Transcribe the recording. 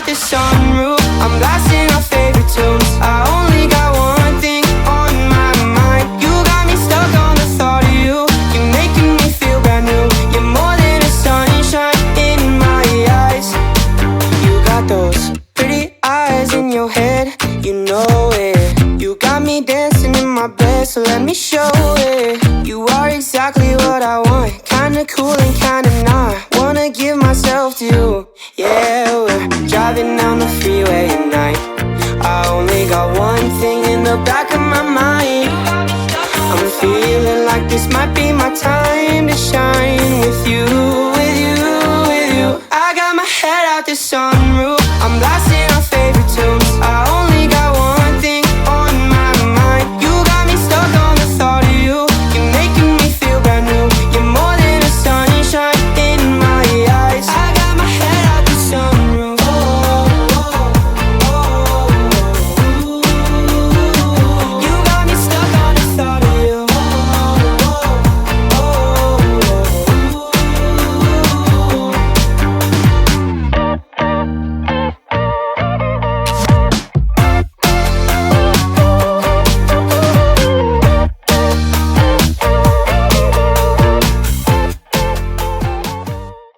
out the sunroof, I'm blasting our favorite tunes. I only got one thing on my mind. You got me stuck on the thought of you. You're making me feel brand new. You're more than a sunshine in my eyes. You got those pretty eyes in your head, you know it. You got me dancing in my bed, so let me show it. You are exactly what I want, kinda cool and kinda not. Wanna give myself to you. Yeah, we're driving down the freeway at night. I only got one thing in the back of my mind. I'm feeling like this might be my time to shine with you, with you, with you. I got my head out the sun